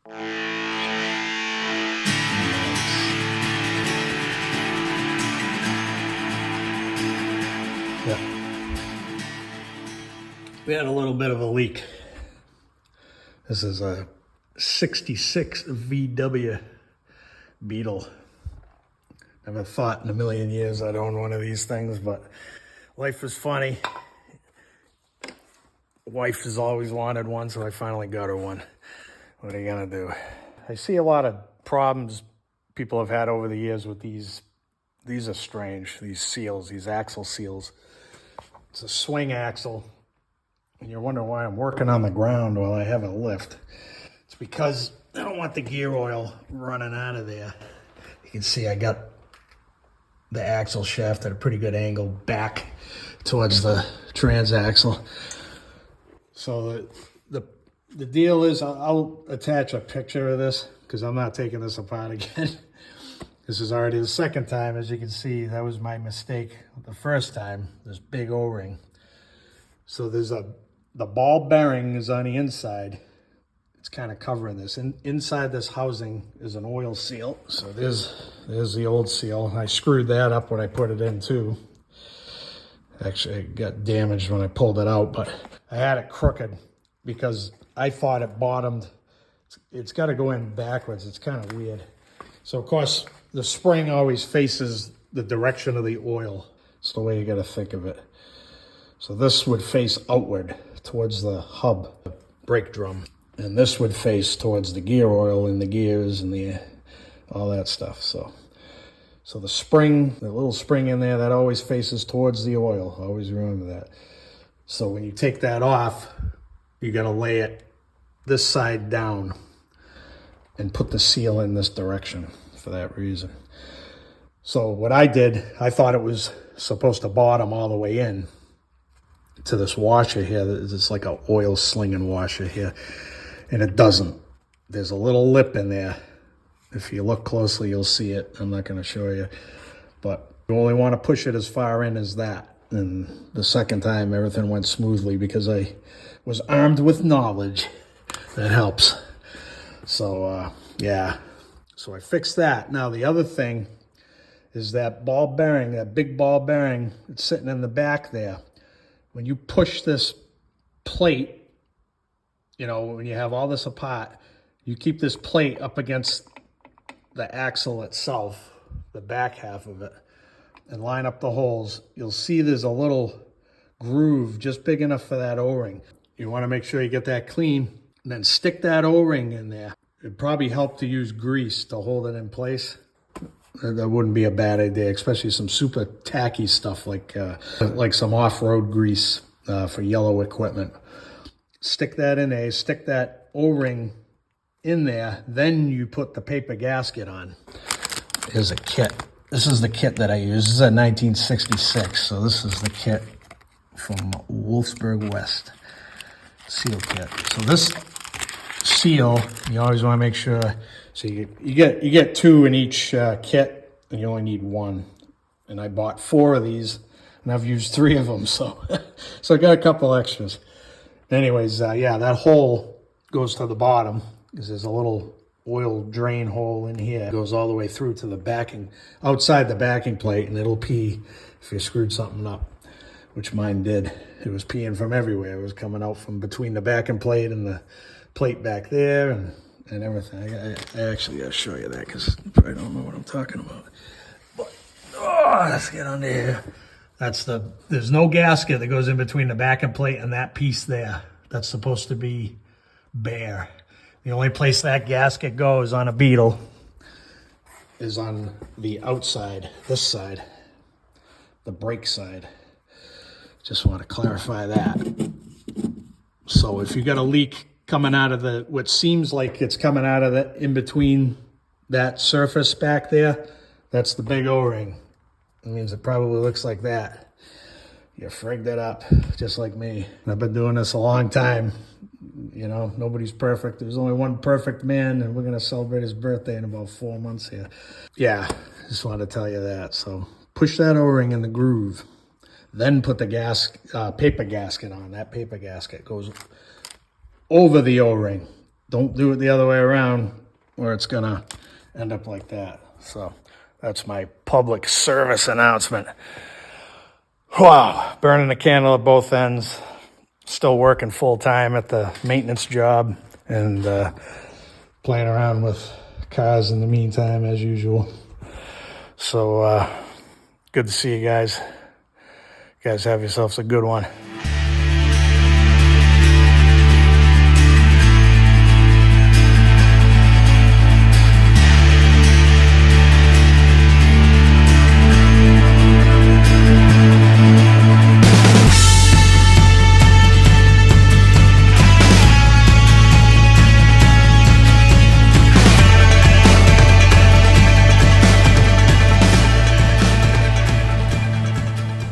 Yeah. We had a little bit of a leak. This is a 66 VW Beetle. Never thought in a million years I'd own one of these things, but life is funny. Wife has always wanted one, so I finally got her one. What are you gonna do? I see a lot of problems people have had over the years with these. These are strange, these seals, these axle seals. It's a swing axle, and you're wondering why I'm working on the ground while I have a lift. It's because I don't want the gear oil running out of there. You can see I got the axle shaft at a pretty good angle back towards the transaxle. So the deal is, I'll attach a picture of this because I'm not taking this apart again. This is already the second time. As you can see, that was my mistake the first time, this big O-ring. So there's the ball bearing is on the inside. It's kind of covering this. Inside this housing is an oil seal. So there's the old seal. I screwed that up when I put it in too. Actually, it got damaged when I pulled it out, but I had it crooked because I thought it bottomed. It's got to go in backwards. It's kind of weird. So of course, the spring always faces the direction of the oil. It's the way you got to think of it. So this would face outward towards the hub, the brake drum. And this would face towards the gear oil and the gears and all that stuff. So the spring, the little spring in there, that always faces towards the oil. Always remember that. So when you take that off, you got to lay it this side down and put the seal in this direction for that reason. So what I did, I thought it was supposed to bottom all the way in to this washer here. It's like an oil slinging washer here, and it doesn't. There's a little lip in there. If you look closely, you'll see it. I'm not going to show you, but you only want to push it as far in as that. And the second time, everything went smoothly because I was armed with knowledge. That helps. So, yeah. So I fixed that. Now, the other thing is that ball bearing, that big ball bearing that's sitting in the back there. When you push this plate, you know, when you have all this apart, you keep this plate up against the axle itself, the back half of it, and line up the holes. You'll see there's a little groove just big enough for that O-ring. You want to make sure you get that clean, and then stick that O-ring in there. It'd probably help to use grease to hold it in place. That wouldn't be a bad idea, especially some super tacky stuff like some off-road grease for yellow equipment. Stick that in there, stick that O-ring in there, then you put the paper gasket on. Here's a kit. This is the kit that I use. This is a 1966, so this is the kit from Wolfsburg West seal kit. So this seal, you always want to make sure, so you get two in each kit, and you only need one. And I bought 4 of these, and I've used 3 of them, so so I got a couple extras. Anyways, yeah, that hole goes to the bottom because there's a little oil drain hole in here. It goes all the way through to the backing, outside the backing plate, and it'll pee if you screwed something up, which mine did. It was peeing from everywhere. It was coming out from between the backing plate and the plate back there and everything. I actually gotta show you that because you probably don't know what I'm talking about. But, oh, let's get under here. There's no gasket that goes in between the backing plate and that piece there. That's supposed to be bare. The only place that gasket goes on a Beetle is on the outside, this side, the brake side. Just want to clarify that. So if you got a leak coming out of what seems like it's coming out of the in between that surface back there, that's the big O-ring. It means it probably looks like that. You frigged it up, just like me. I've been doing this a long time. You know, nobody's perfect. There's only one perfect man, and we're going to celebrate his birthday in about 4 months here. Yeah, just wanted to tell you that. So push that O-ring in the groove. Then put the paper gasket on. That paper gasket goes over the O-ring. don't do it the other way around or it's gonna end up like that. So that's my public service announcement. Wow, burning the candle at both ends. Still working full time at the maintenance job and playing around with cars in the meantime as usual. So good to see you guys. You guys have yourselves a good one.